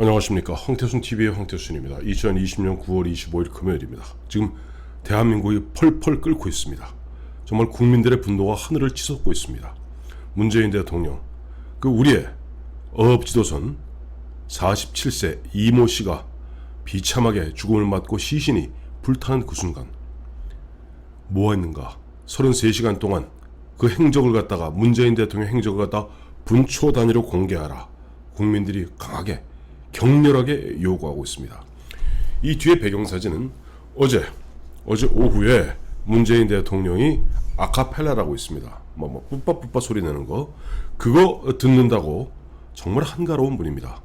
안녕하십니까. 황태순TV의 황태순입니다. 2020년 9월 25일 금요일입니다. 지금 대한민국이 펄펄 끓고 있습니다. 정말 국민들의 분노가 하늘을 치솟고 있습니다. 문재인 대통령, 우리의 어업지도선 47세 이모 씨가 비참하게 죽음을 맞고 시신이 불타는 그 순간 뭐 했는가? 33시간 동안 그 행적을 갖다가, 문재인 대통령 행적을 갖다가 분초 단위로 공개하라. 국민들이 강하게 격렬하게 요구하고 있습니다. 이 뒤에 배경사진은 어제 오후에 문재인 대통령이 아카펠라라고 있습니다. 뿌빠뿌빠 소리 내는 거, 그거 듣는다고 정말 한가로운 분입니다.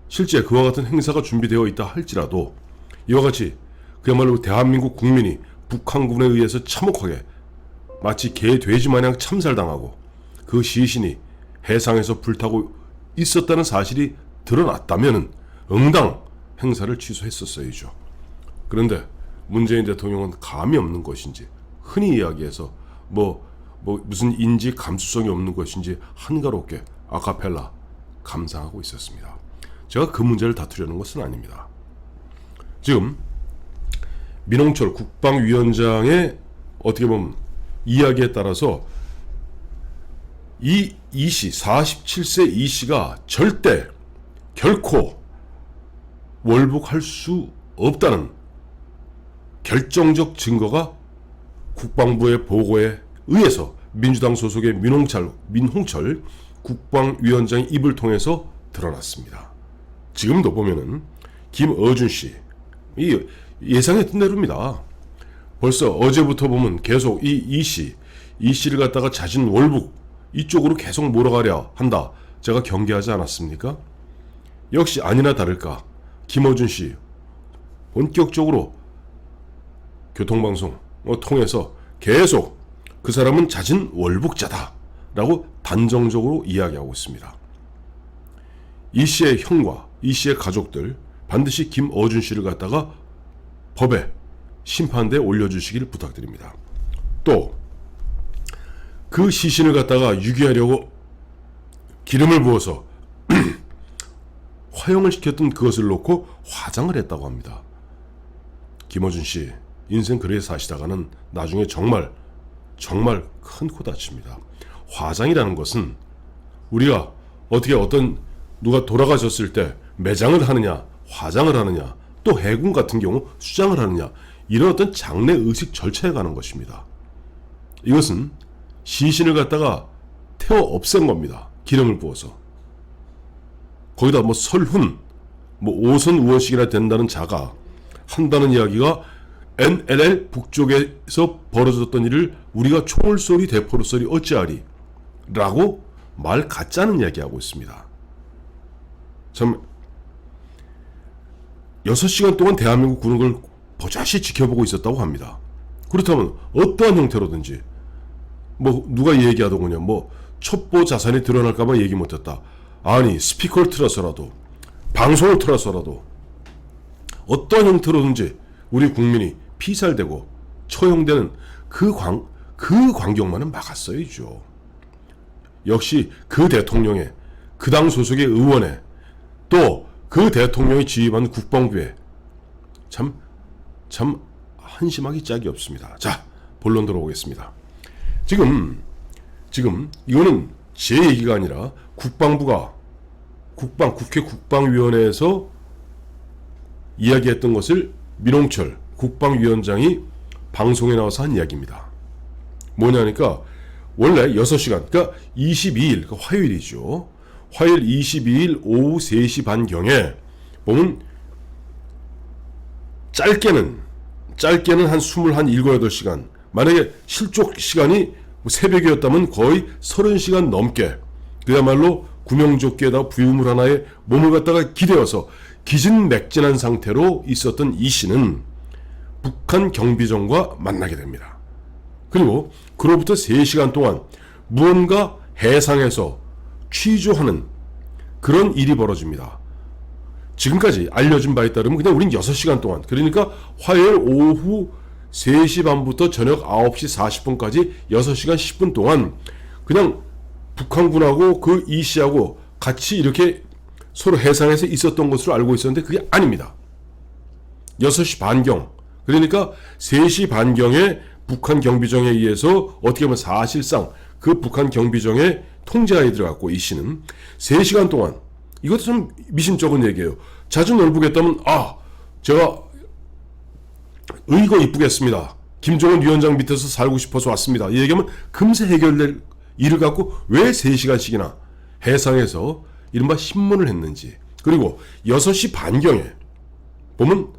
실제 그와 같은 행사가 준비되어 있다 할지라도 이와 같이 그야말로 대한민국 국민이 북한군에 의해서 참혹하게 마치 개 돼지 마냥 참살당하고 그 시신이 해상에서 불타고 있었다는 사실이 드러났다면 응당 행사를 취소했었어야죠. 그런데 문재인 대통령은 감이 없는 것인지, 흔히 이야기해서 무슨 인지 감수성이 없는 것인지 한가롭게 아카펠라 감상하고 있었습니다. 제가 그 문제를 다투려는 것은 아닙니다. 지금 민홍철 국방위원장의 어떻게 보면 이야기에 따라서 이씨 47세 이씨가 결코 월북할 수 없다는 결정적 증거가 국방부의 보고에 의해서 민주당 소속의 민홍철 국방위원장의 입을 통해서 드러났습니다. 지금도 보면은 김어준 씨, 예상했던 대로입니다. 벌써 어제부터 보면 계속 이 씨를 갖다가 자진 월북 이쪽으로 계속 몰아가려 한다. 제가 경계하지 않았습니까? 역시 아니나 다를까 김어준 씨 본격적으로 교통방송 통해서 계속 그 사람은 자진 월북자다 라고 단정적으로 이야기하고 있습니다. 이 씨의 형과 이 씨의 가족들 반드시 김어준 씨를 갖다가 법에 심판대에 올려주시기를 부탁드립니다. 또 그 시신을 갖다가 유기하려고 기름을 부어서 화형을 시켰던 그것을 놓고 화장을 했다고 합니다. 김어준 씨 인생 그렇게 사시다가는 나중에 정말 큰 코 다칩니다. 화장이라는 것은 우리가 어떻게 누가 돌아가셨을 때 매장을 하느냐, 화장을 하느냐, 또 해군 같은 경우 수장을 하느냐, 이런 어떤 장례 의식 절차에 관한 것입니다. 이것은 시신을 갖다가 태워 없앤 겁니다. 기름을 부어서. 거기다 설훈, 오선 우원식이나 된다는 자가 한다는 이야기가 NLL 북쪽에서 벌어졌던 일을 우리가 총을 쏘리 대포를 쏘리 어찌하리 라고 말 같자는 이야기하고 있습니다. 참 6시간 동안 대한민국 군은 걸 버젓이 지켜보고 있었다고 합니다. 그렇다면 어떠한 형태로든지 누가 얘기하더군요. 첩보 자산이 드러날까봐 얘기 못했다. 아니, 스피커를 틀어서라도, 방송을 틀어서라도 어떠한 형태로든지 우리 국민이 피살되고 처형되는 그 광경만은 막았어야죠. 역시 그 대통령의, 그 당 소속의 의원의, 또 그 대통령이 지휘하는 국방부에 참 한심하기 짝이 없습니다. 자, 본론 들어오겠습니다. 지금 이거는 제 얘기가 아니라 국회 국방위원회에서 이야기했던 것을 민홍철 국방위원장이 방송에 나와서 한 이야기입니다. 뭐냐니까 원래 6시간, 그러니까 22일, 화요일이죠. 화요일 22일 오후 3시 반경에 보면 짧게는 한 28시간, 만약에 실족 시간이 새벽이었다면 거의 30시간 넘게 그야말로 구명조끼에다 부유물 하나에 몸을 갖다가 기대어서 기진맥진한 상태로 있었던 이 씨는 북한 경비정과 만나게 됩니다. 그리고 그로부터 3시간 동안 무언가 해상에서 취조하는 그런 일이 벌어집니다. 지금까지 알려진 바에 따르면 그냥 우린 6시간 동안, 그러니까 화요일 오후 3시 반부터 저녁 9시 40분까지 6시간 10분 동안 그냥 북한군하고 그 이 씨하고 같이 이렇게 서로 해상에서 있었던 것으로 알고 있었는데 그게 아닙니다. 6시 반경, 그러니까 3시 반경에 북한 경비정에 의해서 어떻게 보면 사실상 그 북한 경비정의 통제하에 들어갔고, 이 씨는 3시간 동안, 이것도 좀 미심쩍은 얘기예요. 자주 놀부겠다면 제가 의거 이쁘겠습니다. 김정은 위원장 밑에서 살고 싶어서 왔습니다. 이 얘기하면 금세 해결될 일을 갖고 왜 3시간씩이나 해상에서 이른바 신문을 했는지. 그리고 6시 반경에 보면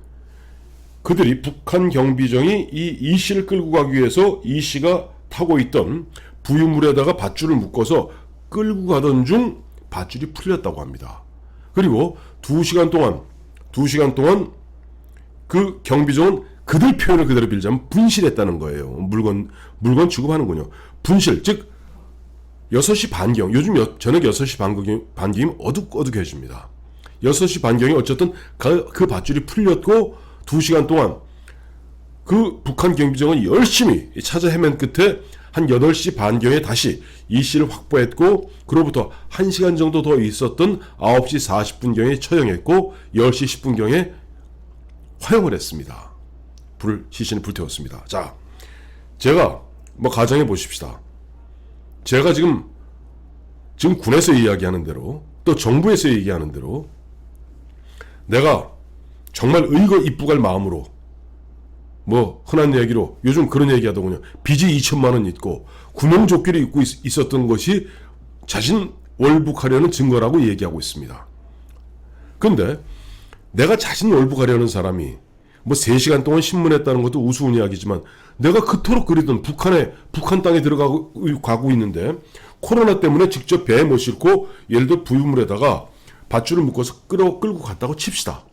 그들이 북한 경비정이 이 씨를 끌고 가기 위해서 이 씨가 타고 있던 부유물에다가 밧줄을 묶어서 끌고 가던 중 밧줄이 풀렸다고 합니다. 그리고 2시간 동안 그 경비정은 그들 표현을 그대로 빌자면 분실했다는 거예요. 물건 취급하는군요. 분실, 즉 6시 반경, 요즘 저녁 6시 반경이면 어둑어둑해집니다. 6시 반경에 어쨌든 그 밧줄이 풀렸고 2시간 동안 그 북한 경비정은 열심히 찾아 헤맨 끝에 한 8시 반경에 다시 이 씨를 확보했고, 그로부터 1시간 정도 더 있었던 9시 40분경에 처형했고 10시 10분경에 화형을 했습니다. 시신을 불태웠습니다. 자, 제가 가정해 보십시다. 제가 지금 군에서 이야기하는 대로, 또 정부에서 얘기하는 대로 내가 정말 의거 입국할 마음으로, 흔한 얘기로 요즘 그런 얘기 하더군요. 빚이 2천만 원 있고 구명조끼를 입고 있었던 것이 자신 월북하려는 증거라고 얘기하고 있습니다. 근데 내가 자신 월북하려는 사람이 3시간 동안 신문했다는 것도 우스운 이야기지만, 내가 그토록 그리던 북한 땅에 들어가고 있는데 코로나 때문에 직접 배에 못 싣고 예를 들어 부유물에다가 밧줄을 묶어서 끌고 갔다고 칩시다.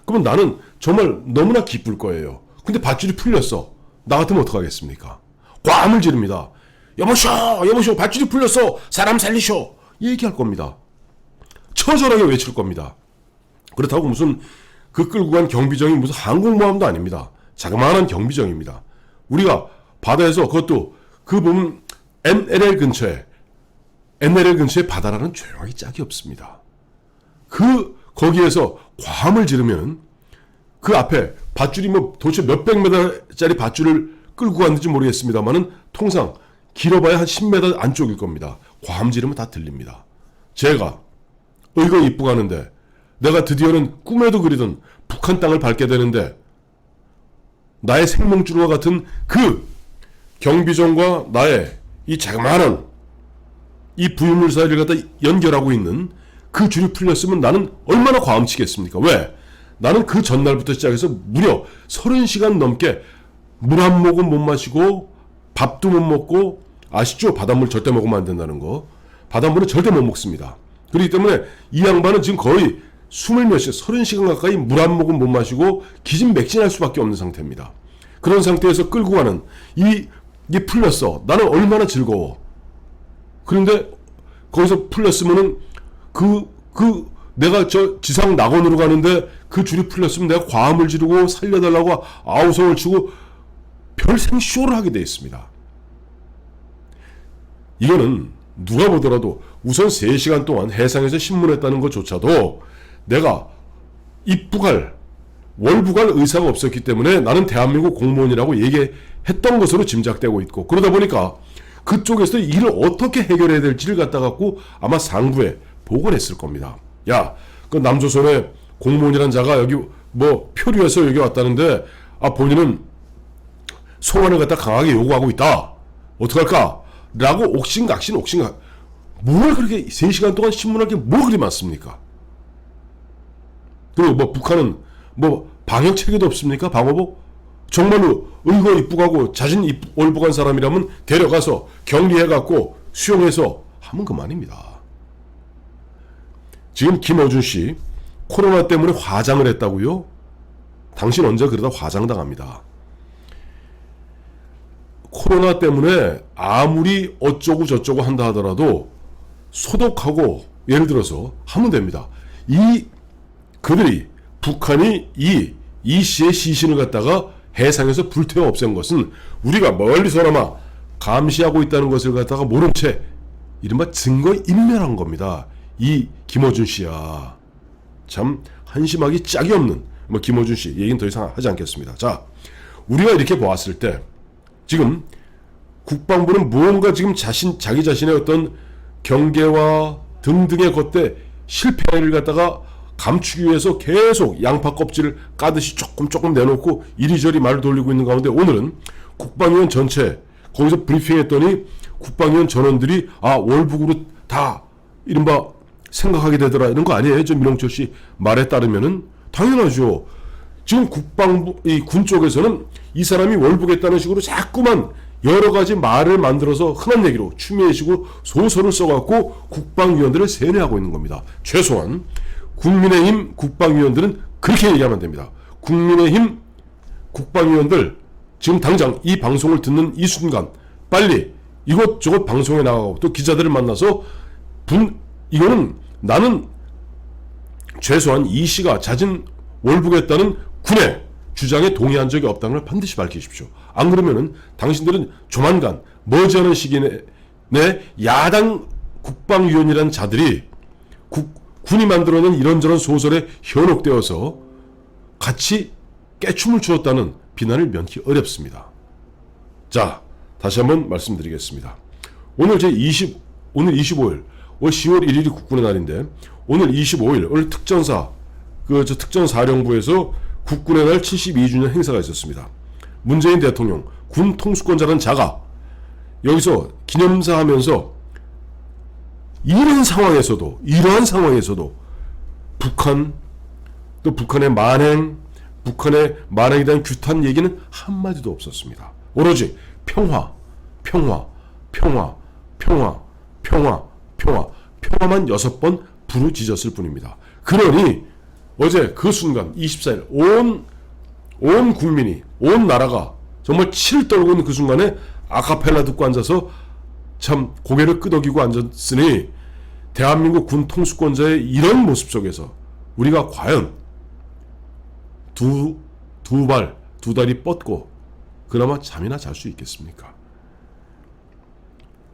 그러면 나는 정말 너무나 기쁠 거예요. 근데 밧줄이 풀렸어. 나 같으면 어떡하겠습니까? 꽈함을 지릅니다. 여보쇼, 밧줄이 풀렸어. 사람 살리쇼. 얘기할 겁니다. 처절하게 외칠 겁니다. 그렇다고 무슨 그 끌고 간 경비정이 무슨 항공모함도 아닙니다. 자그마한 경비정입니다. 우리가 바다에서, 그것도 보면 NLL 근처에 바다라는 조용하기 짝이 없습니다. 거기에서 과함을 지르면 그 앞에 밧줄이 도대체 몇백 미터짜리 밧줄을 끌고 갔는지 모르겠습니다만은 통상 길어봐야 한 10m 안쪽일 겁니다. 과함 지르면 다 들립니다. 제가 의거 입국하는데, 내가 드디어는 꿈에도 그리던 북한 땅을 밟게 되는데, 나의 생명줄과 같은 그 경비정과 나의 이 자그마한 이 부유물 사이를 갖다 연결하고 있는 그 줄이 풀렸으면 나는 얼마나 과음치겠습니까? 왜? 나는 그 전날부터 시작해서 무려 30시간 넘게 물 한 모금 못 마시고 밥도 못 먹고, 아시죠? 바닷물 절대 먹으면 안 된다는 거. 바닷물은 절대 못 먹습니다. 그렇기 때문에 이 양반은 지금 거의 30시간 가까이 물 한 모금 못 마시고 기진맥진할 수밖에 없는 상태입니다. 그런 상태에서 끌고 가는 이게 풀렸어. 나는 얼마나 즐거워. 그런데 거기서 풀렸으면은 내가 지상 낙원으로 가는데 그 줄이 풀렸으면 내가 과음을 지르고 살려달라고 아우성을 치고 별생 쇼를 하게 돼 있습니다. 이거는 누가 보더라도 우선 3시간 동안 해상에서 신문했다는 것조차도 내가 월북할 의사가 없었기 때문에 나는 대한민국 공무원이라고 얘기했던 것으로 짐작되고 있고, 그러다 보니까 그쪽에서 일을 어떻게 해결해야 될지를 갖다 갖고 아마 상부에 보고를 했을 겁니다. 야, 그 남조선의 공무원이란 자가 여기 표류해서 여기 왔다는데 본인은 송환을 갖다 강하게 요구하고 있다. 어떡할까? 라고 옥신각신 뭘 그렇게 3시간 동안 신문할 게 뭐 그리 많습니까? 그리고 북한은 방역 체계도 없습니까? 방어복? 정말로 의거 입국하고 자신 월북한 사람이라면 데려가서 격리해갖고 수용해서 하면 그만입니다. 지금 김어준 씨 코로나 때문에 화장을 했다고요? 당신 언제 그러다 화장당합니다. 코로나 때문에 아무리 어쩌고 저쩌고 한다 하더라도 소독하고 예를 들어서 하면 됩니다. 북한이 이 씨의 시신을 갖다가 해상에서 불태워 없앤 것은 우리가 멀리서나마 감시하고 있다는 것을 갖다가 모른 채 이른바 증거인멸한 겁니다. 이 김어준 씨야. 참 한심하기 짝이 없는 김어준 씨 얘기는 더 이상 하지 않겠습니다. 자, 우리가 이렇게 보았을 때 지금 국방부는 무언가 지금 자기 자신의 어떤 경계와 등등의 것에 실패를 갖다가 감추기 위해서 계속 양파 껍질을 까듯이 조금 내놓고 이리저리 말을 돌리고 있는 가운데 오늘은 국방위원 전체 거기서 브리핑했더니 국방위원 전원들이 월북으로 다 이른바 생각하게 되더라 이런 거 아니에요? 저 민홍철 씨 말에 따르면은 당연하죠. 지금 국방부 이 군 쪽에서는 이 사람이 월북했다는 식으로 자꾸만 여러 가지 말을 만들어서 흔한 얘기로 추미애 식으로 소설을 써갖고 국방위원들을 세뇌하고 있는 겁니다. 최소한 국민의힘 국방위원들은 그렇게 얘기하면 됩니다. 국민의힘 국방위원들 지금 당장 이 방송을 듣는 이 순간 빨리 이것저것 방송에 나가고 또 기자들을 만나서 이거는 나는 최소한 이 씨가 자진 월북했다는 군의 주장에 동의한 적이 없다는 걸 반드시 밝히십시오. 안 그러면은 당신들은 조만간 머지않은 시기 내 야당 국방위원이라는 자들이 군이 만들어낸 이런저런 소설에 현혹되어서 같이 깨춤을 추었다는 비난을 면키 어렵습니다. 자, 다시 한번 말씀드리겠습니다. 오늘 오늘 25일, 올 10월 1일이 국군의 날인데 오늘 25일 오늘 특전사령부에서 국군의 날 72주년 행사가 있었습니다. 문재인 대통령 군 통수권자라는 자가 여기서 기념사 하면서 이러한 상황에서도 북한 또 북한의 만행에 대한 규탄 얘기는 한마디도 없었습니다. 오로지 평화만 6번 부르짖었을 뿐입니다. 그러니 어제 그 순간 24일 온 국민이 온 나라가 정말 치를 떨고 있는 그 순간에 아카펠라 듣고 앉아서 참 고개를 끄덕이고 앉았으니 대한민국 군 통수권자의 이런 모습 속에서 우리가 과연 두 다리 뻗고 그나마 잠이나 잘 수 있겠습니까?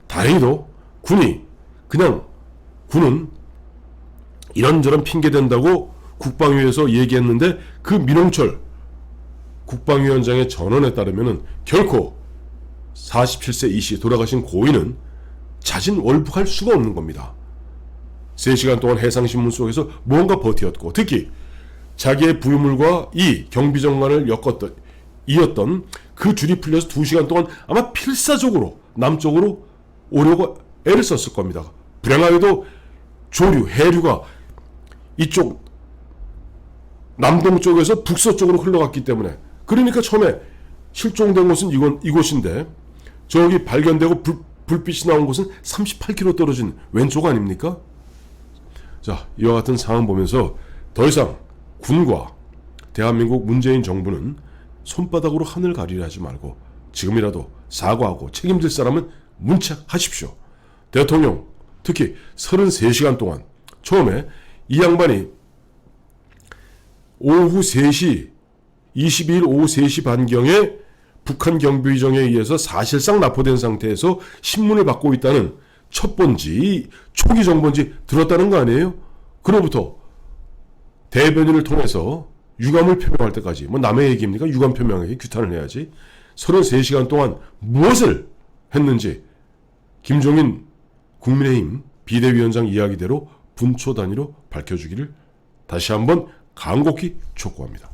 다행히도 군은 이런저런 핑계 댄다고 국방위에서 얘기했는데 그 민홍철 국방위원장의 전언에 따르면은 결코 47세 이씨 돌아가신 고인은 자진 월북할 수가 없는 겁니다. 3시간 동안 해상신문 속에서 무언가 버티었고 특히 자기의 부유물과 이 경비정관을 이었던 그 줄이 풀려서 2시간 동안 아마 필사적으로 남쪽으로 오려고 애를 썼을 겁니다. 불행하게도 해류가 이쪽 남동 쪽에서 북서쪽으로 흘러갔기 때문에 그러니까 처음에 실종된 곳은 이곳인데 저기 발견되고 불빛이 나온 곳은 38km 떨어진 왼쪽 아닙니까? 자, 이와 같은 상황 보면서 더 이상 군과 대한민국 문재인 정부는 손바닥으로 하늘 가리려 하지 말고 지금이라도 사과하고 책임질 사람은 문책하십시오. 대통령 특히 33시간 동안 처음에 이 양반이 오후 3시 22일 오후 3시 반경에 북한 경비정에 의해서 사실상 납포된 상태에서 신문을 받고 있다는 첩본지 초기 정본지 들었다는 거 아니에요? 그로부터 대변인을 통해서 유감을 표명할 때까지 남의 얘기입니까? 유감 표명에 규탄을 해야지. 33시간 동안 무엇을 했는지 김종인 국민의힘 비대위원장 이야기대로 분초 단위로 밝혀주기를 다시 한번 간곡히 촉구합니다.